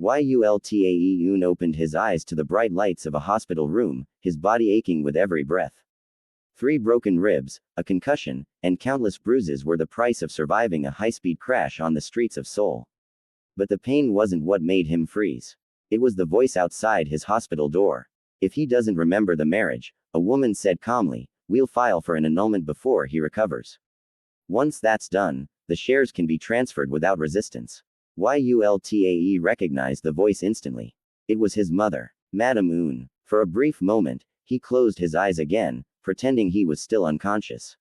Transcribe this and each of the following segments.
Yul-tae Eun opened his eyes to the bright lights of a hospital room, his body aching with every breath. 3 broken ribs, a concussion, and countless bruises were the price of surviving a high-speed crash on the streets of Seoul. But the pain wasn't what made him freeze. It was the voice outside his hospital door. If he doesn't remember the marriage, a woman said calmly, we'll file for an annulment before he recovers. Once that's done, the shares can be transferred without resistance. Yul-tae recognized the voice instantly. It was his mother, Madame Eun. For a brief moment, he closed his eyes again, pretending he was still unconscious.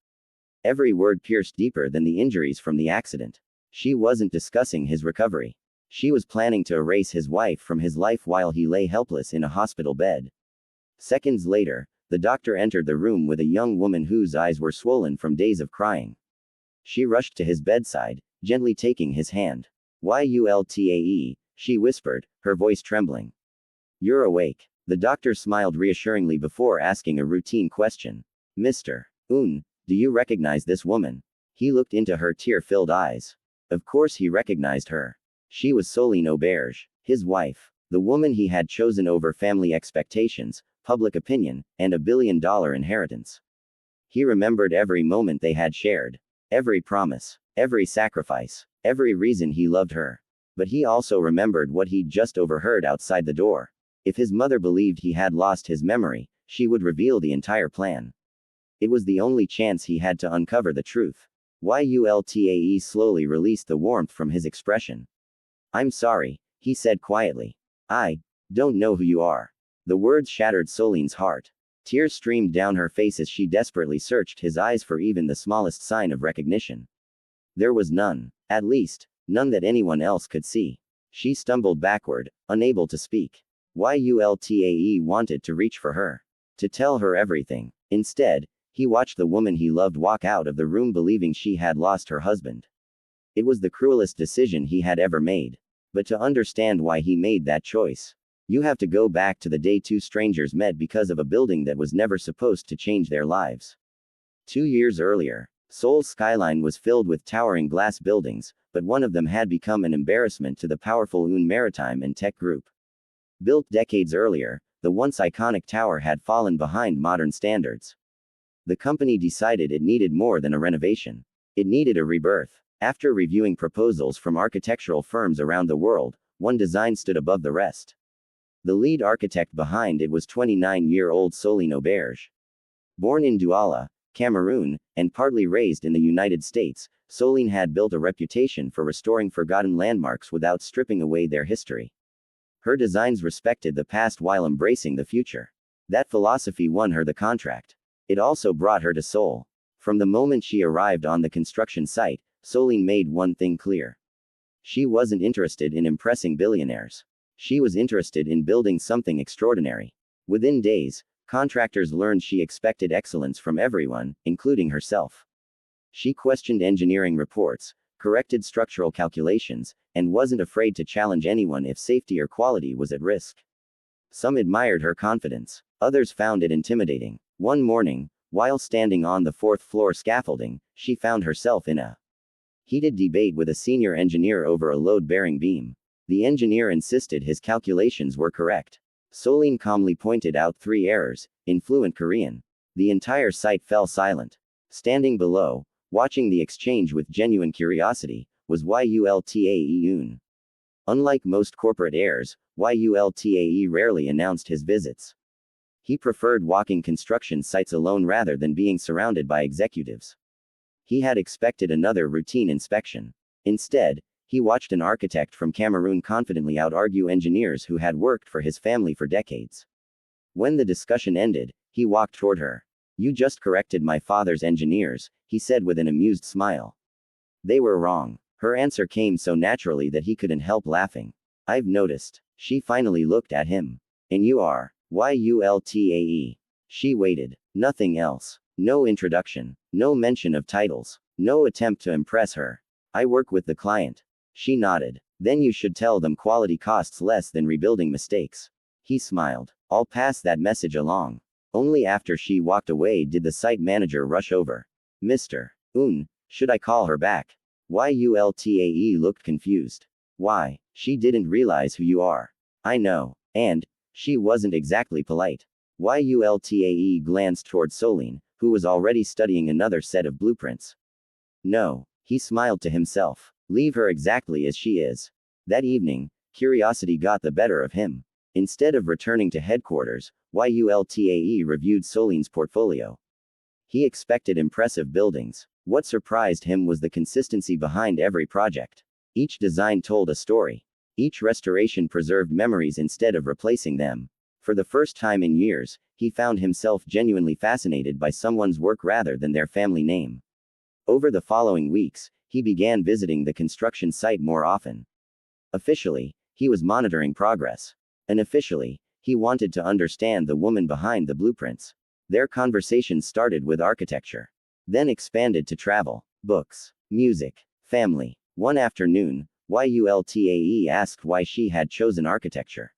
Every word pierced deeper than the injuries from the accident. She wasn't discussing his recovery. She was planning to erase his wife from his life while he lay helpless in a hospital bed. Seconds later, the doctor entered the room with a young woman whose eyes were swollen from days of crying. She rushed to his bedside, gently taking his hand. Yul-tae, she whispered, her voice trembling. You're awake. The doctor smiled reassuringly before asking a routine question. Mr. Eun, do you recognize this woman? He looked into her tear-filled eyes. Of course he recognized her. She was Solene Auberge, his wife. The woman he had chosen over family expectations, public opinion, and $1 billion inheritance. He remembered every moment they had shared. Every promise. Every sacrifice. Every reason he loved her. But he also remembered what he'd just overheard outside the door. If his mother believed he had lost his memory, she would reveal the entire plan. It was the only chance he had to uncover the truth. Yul-tae slowly released the warmth from his expression. I'm sorry, he said quietly. I don't know who you are. The words shattered Solene's heart. Tears streamed down her face as she desperately searched his eyes for even the smallest sign of recognition. There was none. At least, none that anyone else could see. She stumbled backward, unable to speak. Yul-tae wanted to reach for her. To tell her everything. Instead, he watched the woman he loved walk out of the room believing she had lost her husband. It was the cruelest decision he had ever made. But to understand why he made that choice, you have to go back to the day 2 strangers met because of a building that was never supposed to change their lives. 2 years earlier, Seoul's skyline was filled with towering glass buildings, but one of them had become an embarrassment to the powerful Eun Maritime and Tech Group. Built decades earlier, the once iconic tower had fallen behind modern standards. The company decided it needed more than a renovation. It needed a rebirth. After reviewing proposals from architectural firms around the world, one design stood above the rest. The lead architect behind it was 29-year-old Solene Auberge. Born in Douala, Cameroon, and partly raised in the United States, Solene had built a reputation for restoring forgotten landmarks without stripping away their history. Her designs respected the past while embracing the future. That philosophy won her the contract. It also brought her to Seoul. From the moment she arrived on the construction site, Solene made one thing clear. She wasn't interested in impressing billionaires. She was interested in building something extraordinary. Within days, contractors learned she expected excellence from everyone, including herself. She questioned engineering reports, corrected structural calculations, and wasn't afraid to challenge anyone if safety or quality was at risk. Some admired her confidence. Others found it intimidating. One morning, while standing on the 4th floor scaffolding, she found herself in a heated debate with a senior engineer over a load-bearing beam. The engineer insisted his calculations were correct. Solene calmly pointed out 3 errors, in fluent Korean. The entire site fell silent. Standing below, watching the exchange with genuine curiosity, was Yul-tae Eun. Unlike most corporate heirs, Yul-tae rarely announced his visits. He preferred walking construction sites alone rather than being surrounded by executives. He had expected another routine inspection. Instead, he watched an architect from Cameroon confidently out-argue engineers who had worked for his family for decades. When the discussion ended, he walked toward her. You just corrected my father's engineers, he said with an amused smile. They were wrong. Her answer came so naturally that he couldn't help laughing. I've noticed. She finally looked at him. And you are? Yul-tae. She waited. Nothing else. No introduction. No mention of titles. No attempt to impress her. I work with the client. She nodded. Then you should tell them quality costs less than rebuilding mistakes. He smiled. I'll pass that message along. Only after she walked away did the site manager rush over. Mr. Eun, should I call her back? Yul-tae looked confused. Why? She didn't realize who you are. I know. And she wasn't exactly polite. Yul-tae glanced toward Solene, who was already studying another set of blueprints. No. He smiled to himself. Leave her exactly as she is. That evening, curiosity got the better of him. Instead of returning to headquarters, Yul-tae reviewed Solene's portfolio. He expected impressive buildings. What surprised him was the consistency behind every project. Each design told a story. Each restoration preserved memories instead of replacing them. For the first time in years, he found himself genuinely fascinated by someone's work rather than their family name. Over the following weeks, he began visiting the construction site more often. Officially, he was monitoring progress. Unofficially, he wanted to understand the woman behind the blueprints. Their conversations started with architecture, then expanded to travel, books, music, family. One afternoon, Yul-tae asked why she had chosen architecture.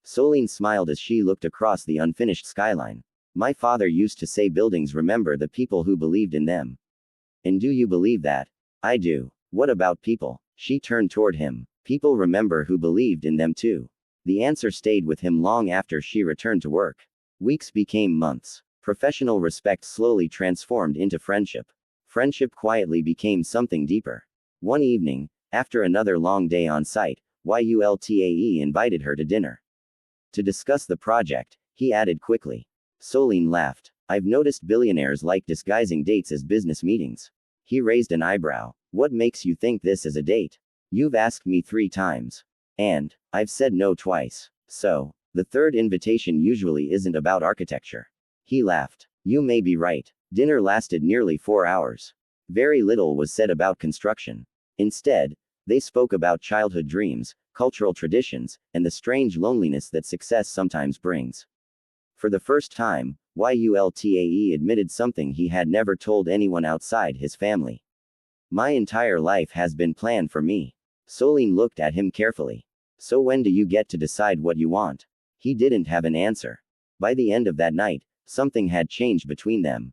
Solene smiled as she looked across the unfinished skyline. My father used to say buildings remember the people who believed in them. And do you believe that? I do. What about people? She turned toward him. People remember who believed in them too. The answer stayed with him long after she returned to work. Weeks became months. Professional respect slowly transformed into friendship. Friendship quietly became something deeper. One evening, after another long day on site, Yul-tae invited her to dinner. To discuss the project, he added quickly. Solene laughed. I've noticed billionaires like disguising dates as business meetings. He raised an eyebrow. What makes you think this is a date? You've asked me 3 times. And I've said no twice. So, the third invitation usually isn't about architecture. He laughed. You may be right. Dinner lasted nearly 4 hours. Very little was said about construction. Instead, they spoke about childhood dreams, cultural traditions, and the strange loneliness that success sometimes brings. For the first time, Yul-tae admitted something he had never told anyone outside his family. My entire life has been planned for me. Solene looked at him carefully. So when do you get to decide what you want? He didn't have an answer. By the end of that night, something had changed between them.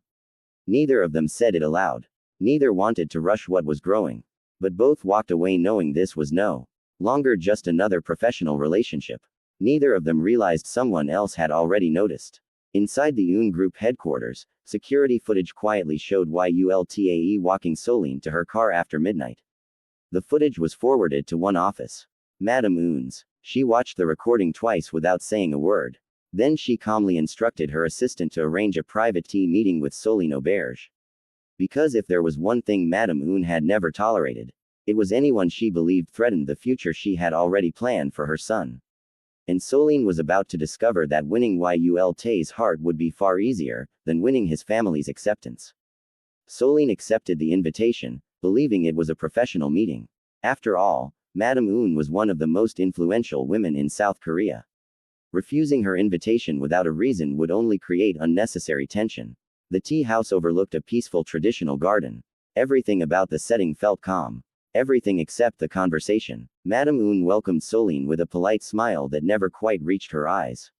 Neither of them said it aloud. Neither wanted to rush what was growing. But both walked away knowing this was no longer just another professional relationship. Neither of them realized someone else had already noticed. Inside the Eun Group headquarters, security footage quietly showed Yul-tae walking Solene to her car after midnight. The footage was forwarded to one office. Madame Eun's. She watched the recording twice without saying a word. Then she calmly instructed her assistant to arrange a private tea meeting with Solene Auberge. Because if there was one thing Madame Eun had never tolerated, it was anyone she believed threatened the future she had already planned for her son. And Solene was about to discover that winning Yul-tae's heart would be far easier than winning his family's acceptance. Solene accepted the invitation, believing it was a professional meeting. After all, Madame Eun was one of the most influential women in South Korea. Refusing her invitation without a reason would only create unnecessary tension. The tea house overlooked a peaceful traditional garden. Everything about the setting felt calm. Everything except the conversation. Madame Eun welcomed Solene with a polite smile that never quite reached her eyes.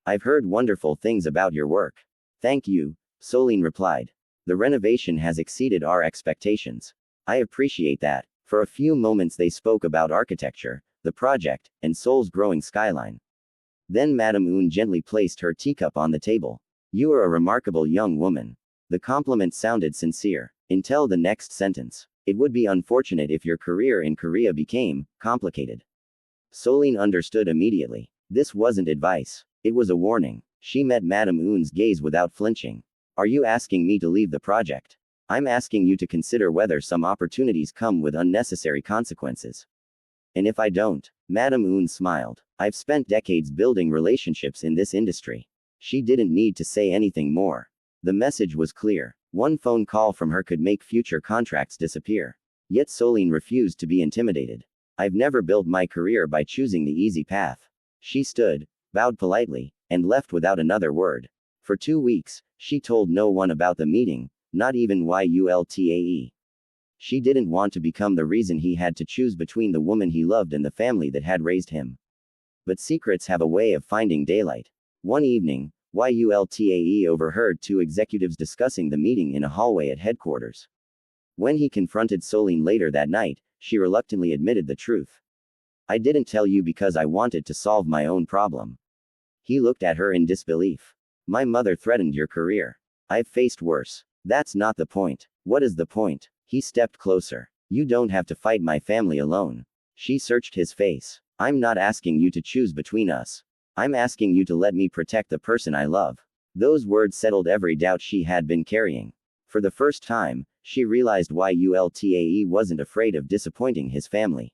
I've heard wonderful things about your work. Thank you, Solene replied. The renovation has exceeded our expectations. I appreciate that. For a few moments they spoke about architecture, the project, and Seoul's growing skyline. Then Madame Eun gently placed her teacup on the table. You are a remarkable young woman. The compliment sounded sincere. Until the next sentence. It would be unfortunate if your career in Korea became complicated. Solene understood immediately. This wasn't advice. It was a warning. She met Madame Eun's gaze without flinching. Are you asking me to leave the project? I'm asking you to consider whether some opportunities come with unnecessary consequences. And if I don't? Madame Eun smiled. I've spent decades building relationships in this industry. She didn't need to say anything more. The message was clear. One phone call from her could make future contracts disappear. Yet Solene refused to be intimidated. I've never built my career by choosing the easy path. She stood, bowed politely, and left without another word. For 2 weeks, she told no one about the meeting, not even Yul-tae. She didn't want to become the reason he had to choose between the woman he loved and the family that had raised him. But secrets have a way of finding daylight. One evening, Yul-tae overheard 2 executives discussing the meeting in a hallway at headquarters. When he confronted Solene later that night, she reluctantly admitted the truth. I didn't tell you because I wanted to solve my own problem. He looked at her in disbelief. My mother threatened your career. I've faced worse. That's not the point. What is the point? He stepped closer. You don't have to fight my family alone. She searched his face. I'm not asking you to choose between us. I'm asking you to let me protect the person I love. Those words settled every doubt she had been carrying. For the first time, she realized why Yul-tae wasn't afraid of disappointing his family.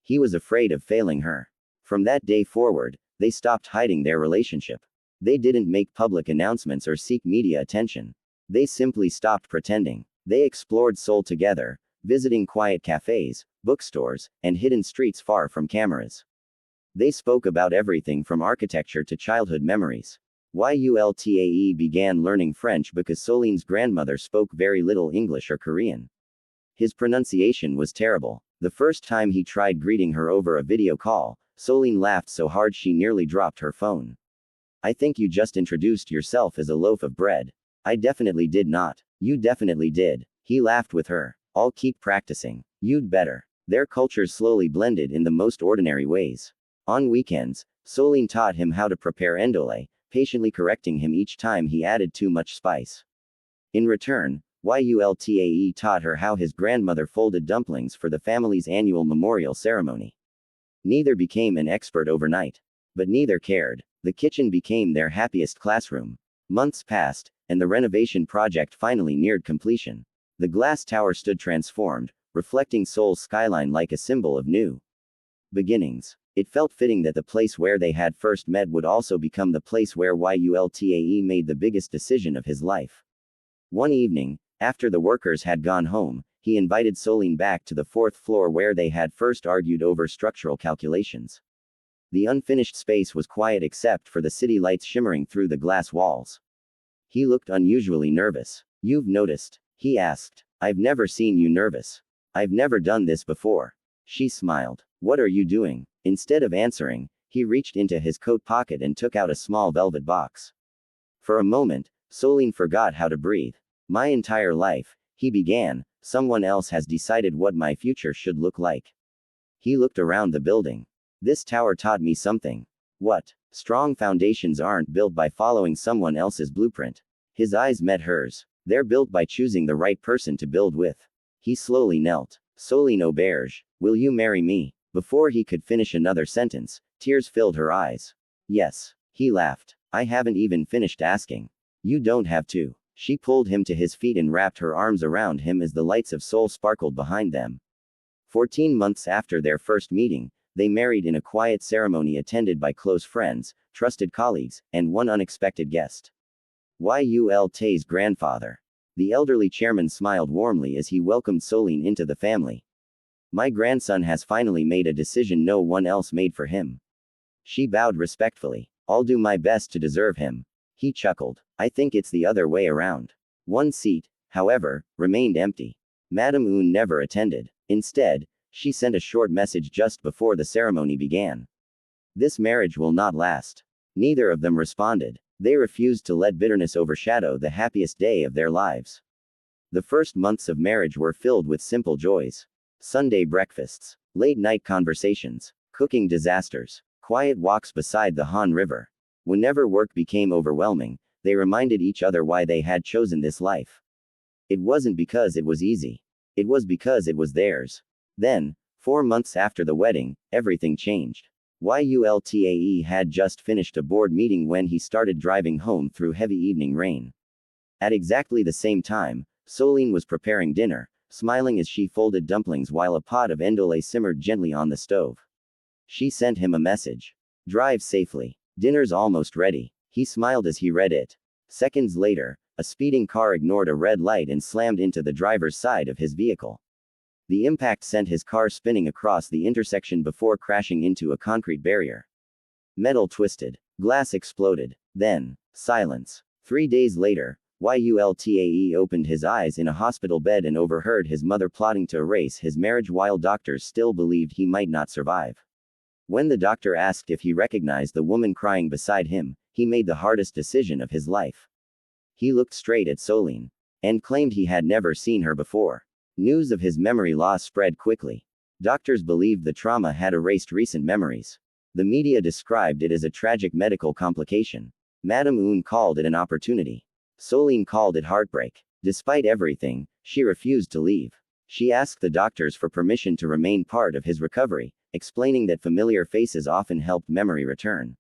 He was afraid of failing her. From that day forward, they stopped hiding their relationship. They didn't make public announcements or seek media attention. They simply stopped pretending. They explored Seoul together, visiting quiet cafes, bookstores, and hidden streets far from cameras. They spoke about everything from architecture to childhood memories. Yul-tae began learning French because Solene's grandmother spoke very little English or Korean. His pronunciation was terrible. The first time he tried greeting her over a video call, Solene laughed so hard she nearly dropped her phone. I think you just introduced yourself as a loaf of bread. I definitely did not. You definitely did. He laughed with her. I'll keep practicing. You'd better. Their cultures slowly blended in the most ordinary ways. On weekends, Solene taught him how to prepare endole, patiently correcting him each time he added too much spice. In return, Yul-tae taught her how his grandmother folded dumplings for the family's annual memorial ceremony. Neither became an expert overnight. But neither cared. The kitchen became their happiest classroom. Months passed, and the renovation project finally neared completion. The glass tower stood transformed, reflecting Seoul's skyline like a symbol of new beginnings. It felt fitting that the place where they had first met would also become the place where Yul-tae made the biggest decision of his life. One evening, after the workers had gone home, he invited Solene back to the fourth floor where they had first argued over structural calculations. The unfinished space was quiet except for the city lights shimmering through the glass walls. He looked unusually nervous. You've noticed? He asked. I've never seen you nervous. I've never done this before. She smiled. What are you doing? Instead of answering, he reached into his coat pocket and took out a small velvet box. For a moment, Solene forgot how to breathe. My entire life, he began, someone else has decided what my future should look like. He looked around the building. This tower taught me something. What? Strong foundations aren't built by following someone else's blueprint. His eyes met hers. They're built by choosing the right person to build with. He slowly knelt. Solene Auberge, will you marry me? Before he could finish another sentence, tears filled her eyes. Yes. He laughed. I haven't even finished asking. You don't have to. She pulled him to his feet and wrapped her arms around him as the lights of Seoul sparkled behind them. 14 months after their first meeting, they married in a quiet ceremony attended by close friends, trusted colleagues, and one unexpected guest. Yul-tae's grandfather. The elderly chairman smiled warmly as he welcomed Solene into the family. My grandson has finally made a decision no one else made for him. She bowed respectfully. I'll do my best to deserve him. He chuckled. I think it's the other way around. One seat, however, remained empty. Madame Eun never attended. Instead, she sent a short message just before the ceremony began. This marriage will not last. Neither of them responded. They refused to let bitterness overshadow the happiest day of their lives. The first months of marriage were filled with simple joys. Sunday breakfasts, late-night conversations, cooking disasters, quiet walks beside the Han River. Whenever work became overwhelming, they reminded each other why they had chosen this life. It wasn't because it was easy. It was because it was theirs. Then, 4 months after the wedding, everything changed. Yul-tae had just finished a board meeting when he started driving home through heavy evening rain. At exactly the same time, Solene was preparing dinner, smiling as she folded dumplings while a pot of endole simmered gently on the stove. She sent him a message. Drive safely. Dinner's almost ready. He smiled as he read it. Seconds later, a speeding car ignored a red light and slammed into the driver's side of his vehicle. The impact sent his car spinning across the intersection before crashing into a concrete barrier. Metal twisted. Glass exploded. Then, silence. 3 days later, Yul-tae opened his eyes in a hospital bed and overheard his mother plotting to erase his marriage while doctors still believed he might not survive. When the doctor asked if he recognized the woman crying beside him, he made the hardest decision of his life. He looked straight at Solene and claimed he had never seen her before. News of his memory loss spread quickly. Doctors believed the trauma had erased recent memories. The media described it as a tragic medical complication. Madame Eun called it an opportunity. Solene called it heartbreak. Despite everything, she refused to leave. She asked the doctors for permission to remain part of his recovery, explaining that familiar faces often helped memory return.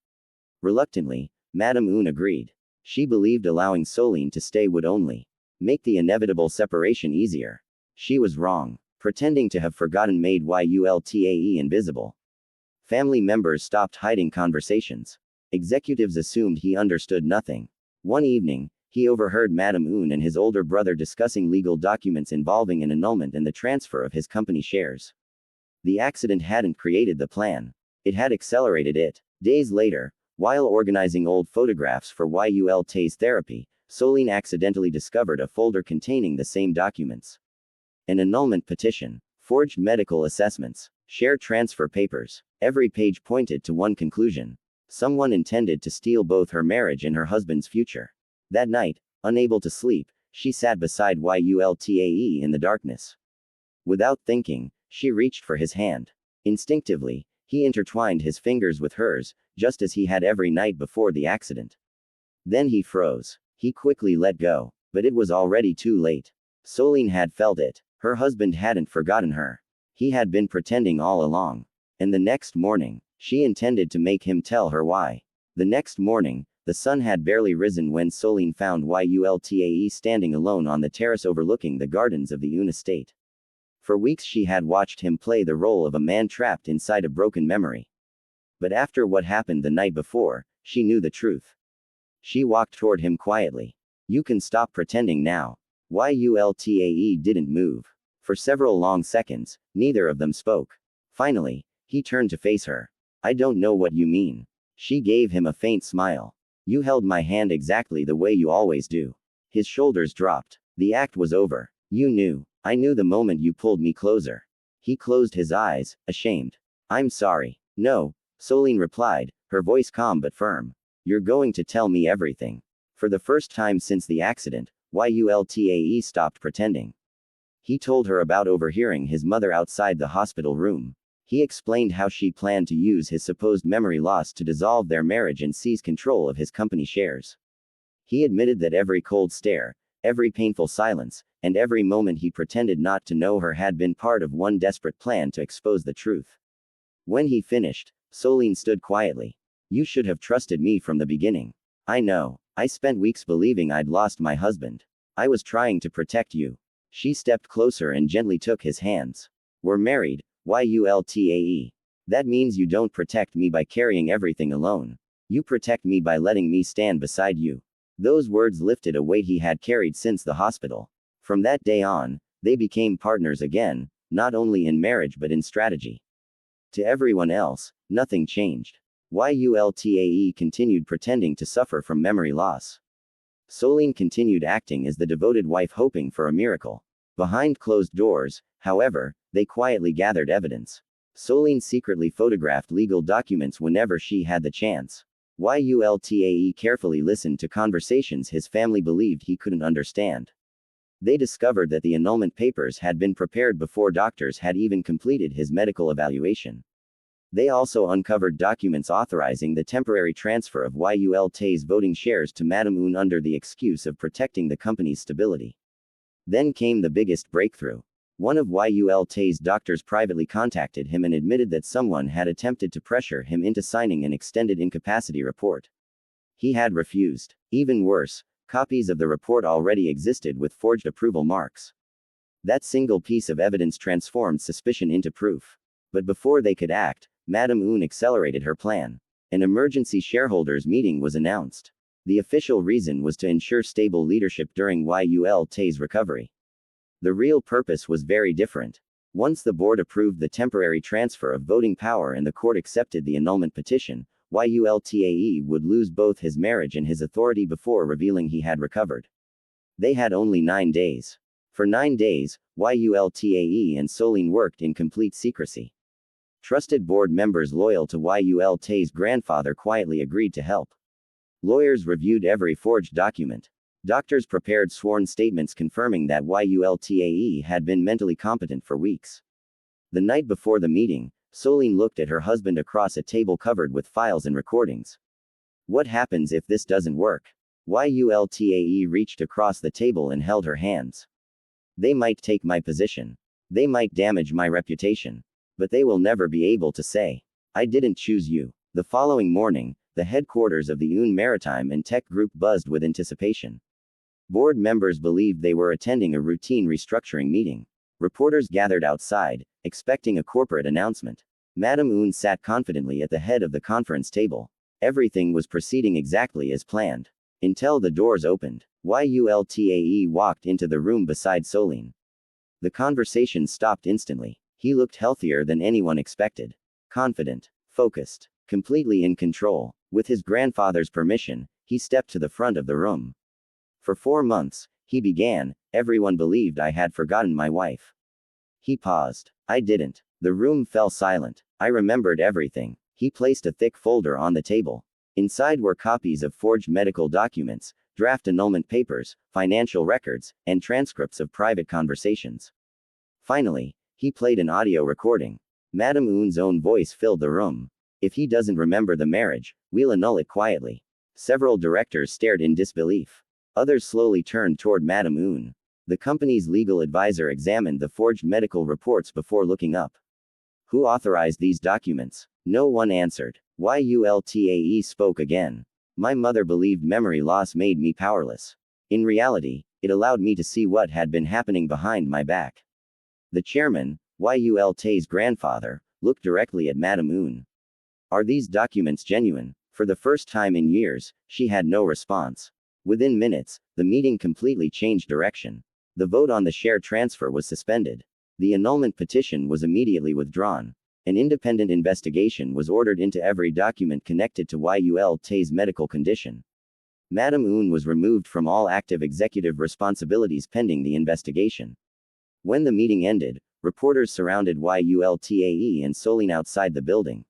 Reluctantly, Madame Eun agreed. She believed allowing Solene to stay would only make the inevitable separation easier. She was wrong. Pretending to have forgotten made Yul-tae invisible. Family members stopped hiding conversations. Executives assumed he understood nothing. One evening, he overheard Madame Eun and his older brother discussing legal documents involving an annulment and the transfer of his company shares. The accident hadn't created the plan. It had accelerated it. Days later, while organizing old photographs for Yul-tae's therapy, Solene accidentally discovered a folder containing the same documents. An annulment petition, forged medical assessments, share transfer papers. Every page pointed to one conclusion. Someone intended to steal both her marriage and her husband's future. That night, unable to sleep, she sat beside Yul-tae in the darkness. Without thinking, she reached for his hand. Instinctively, he intertwined his fingers with hers, just as he had every night before the accident. Then he froze. He quickly let go, but it was already too late. Solene had felt it. Her husband hadn't forgotten her. He had been pretending all along. And the next morning, she intended to make him tell her why. The next morning, the sun had barely risen when Solene found Yul-tae standing alone on the terrace overlooking the gardens of the Eun estate. For weeks she had watched him play the role of a man trapped inside a broken memory. But after what happened the night before, she knew the truth. She walked toward him quietly. "You can stop pretending now." Yul-tae didn't move. For several long seconds, neither of them spoke. Finally, he turned to face her. "I don't know what you mean." She gave him a faint smile. "You held my hand exactly the way you always do." His shoulders dropped. The act was over. "You knew. I knew the moment you pulled me closer." He closed his eyes, ashamed. "I'm sorry." "No," Solene replied, her voice calm but firm. "You're going to tell me everything." For the first time since the accident, Yul-tae stopped pretending. He told her about overhearing his mother outside the hospital room. He explained how she planned to use his supposed memory loss to dissolve their marriage and seize control of his company shares. He admitted that every cold stare, every painful silence, and every moment he pretended not to know her had been part of one desperate plan to expose the truth. When he finished, Solene stood quietly. "You should have trusted me from the beginning." "I know. I spent weeks believing I'd lost my husband. I was trying to protect you." She stepped closer and gently took his hands. "We're married, Yul-tae. That means you don't protect me by carrying everything alone. You protect me by letting me stand beside you." Those words lifted a weight he had carried since the hospital. From that day on, they became partners again, not only in marriage but in strategy. To everyone else, nothing changed. Yul-tae continued pretending to suffer from memory loss. Solene continued acting as the devoted wife hoping for a miracle. Behind closed doors, however, they quietly gathered evidence. Solene secretly photographed legal documents whenever she had the chance. Yul-tae carefully listened to conversations his family believed he couldn't understand. They discovered that the annulment papers had been prepared before doctors had even completed his medical evaluation. They also uncovered documents authorizing the temporary transfer of Yul-tae's voting shares to Madame Eun under the excuse of protecting the company's stability. Then came the biggest breakthrough. One of Yul-tae's doctors privately contacted him and admitted that someone had attempted to pressure him into signing an extended incapacity report. He had refused. Even worse, copies of the report already existed with forged approval marks. That single piece of evidence transformed suspicion into proof. But before they could act, Madame Eun accelerated her plan. An emergency shareholders meeting was announced. The official reason was to ensure stable leadership during Yul-tae's recovery. The real purpose was very different. Once the board approved the temporary transfer of voting power and the court accepted the annulment petition, Yul-tae would lose both his marriage and his authority before revealing he had recovered. They had only 9 days. For 9 days, Yul-tae and Solene worked in complete secrecy. Trusted board members loyal to Yul-tae's grandfather quietly agreed to help. Lawyers reviewed every forged document. Doctors prepared sworn statements confirming that Yul-tae had been mentally competent for weeks. The night before the meeting, Solene looked at her husband across a table covered with files and recordings. What happens if this doesn't work? Yul-tae reached across the table and held her hands. They might take my position. They might damage my reputation. But they will never be able to say, I didn't choose you. The following morning, the headquarters of the Eun Maritime and Tech Group buzzed with anticipation. Board members believed they were attending a routine restructuring meeting. Reporters gathered outside, expecting a corporate announcement. Madame Eun sat confidently at the head of the conference table. Everything was proceeding exactly as planned. Until the doors opened. Yul-tae walked into the room beside Solene. The conversation stopped instantly. He looked healthier than anyone expected. Confident, focused, completely in control. With his grandfather's permission, he stepped to the front of the room. For 4 months, he began, everyone believed I had forgotten my wife. He paused. I didn't. The room fell silent. I remembered everything. He placed a thick folder on the table. Inside were copies of forged medical documents, draft annulment papers, financial records, and transcripts of private conversations. Finally, he played an audio recording. Madame Eun's own voice filled the room. If he doesn't remember the marriage, we'll annul it quietly. Several directors stared in disbelief. Others slowly turned toward Madame Eun. The company's legal advisor examined the forged medical reports before looking up. Who authorized these documents? No one answered. Yul-tae spoke again. My mother believed memory loss made me powerless. In reality, it allowed me to see what had been happening behind my back. The chairman, Yul-tae's grandfather, looked directly at Madame Eun. Are these documents genuine? For the first time in years, she had no response. Within minutes, the meeting completely changed direction. The vote on the share transfer was suspended. The annulment petition was immediately withdrawn. An independent investigation was ordered into every document connected to Yul-tae's medical condition. Madame Eun was removed from all active executive responsibilities pending the investigation. When the meeting ended, reporters surrounded Yul-tae and Solene outside the building.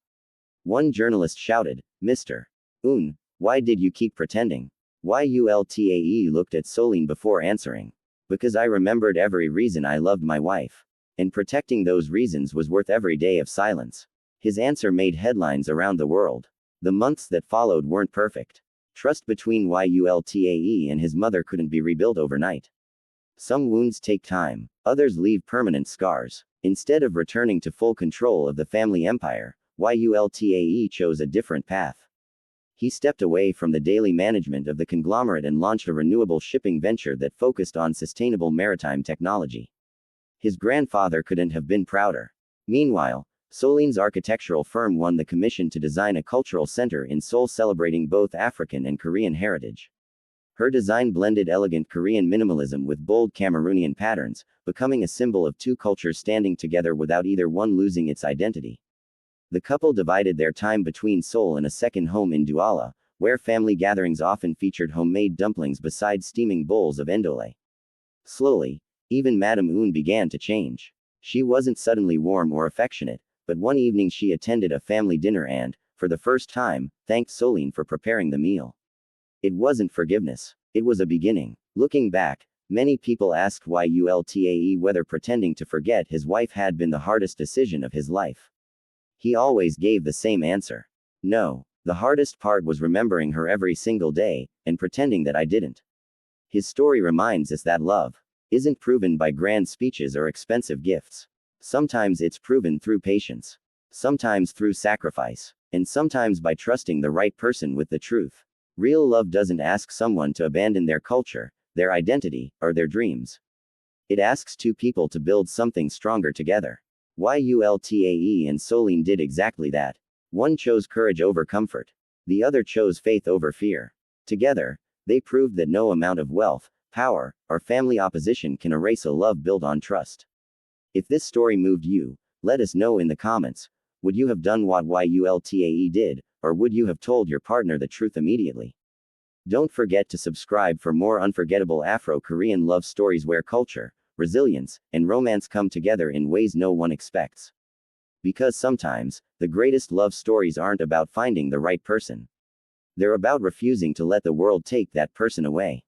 One journalist shouted, Mr. Eun, why did you keep pretending? Yul-tae looked at Solene before answering. Because I remembered every reason I loved my wife. And protecting those reasons was worth every day of silence. His answer made headlines around the world. The months that followed weren't perfect. Trust between Yul-tae and his mother couldn't be rebuilt overnight. Some wounds take time, others leave permanent scars. Instead of returning to full control of the family empire, Yul-tae chose a different path. He stepped away from the daily management of the conglomerate and launched a renewable shipping venture that focused on sustainable maritime technology. His grandfather couldn't have been prouder. Meanwhile, Solene's architectural firm won the commission to design a cultural center in Seoul celebrating both African and Korean heritage. Her design blended elegant Korean minimalism with bold Cameroonian patterns, becoming a symbol of two cultures standing together without either one losing its identity. The couple divided their time between Seoul and a second home in Douala, where family gatherings often featured homemade dumplings beside steaming bowls of endole. Slowly, even Madame Eun began to change. She wasn't suddenly warm or affectionate, but one evening she attended a family dinner and, for the first time, thanked Solene for preparing the meal. It wasn't forgiveness. It was a beginning. Looking back, many people asked Yul-tae whether pretending to forget his wife had been the hardest decision of his life. He always gave the same answer. No, the hardest part was remembering her every single day, and pretending that I didn't. His story reminds us that love isn't proven by grand speeches or expensive gifts. Sometimes it's proven through patience. Sometimes through sacrifice. And sometimes by trusting the right person with the truth. Real love doesn't ask someone to abandon their culture, their identity, or their dreams. It asks two people to build something stronger together. Yul-tae and Solene did exactly that. One chose courage over comfort. The other chose faith over fear. Together, they proved that no amount of wealth, power, or family opposition can erase a love built on trust. If this story moved you, let us know in the comments. Would you have done what Yul-tae did, or would you have told your partner the truth immediately? Don't forget to subscribe for more unforgettable Afro-Korean love stories where culture, resilience, and romance come together in ways no one expects. Because sometimes, the greatest love stories aren't about finding the right person. They're about refusing to let the world take that person away.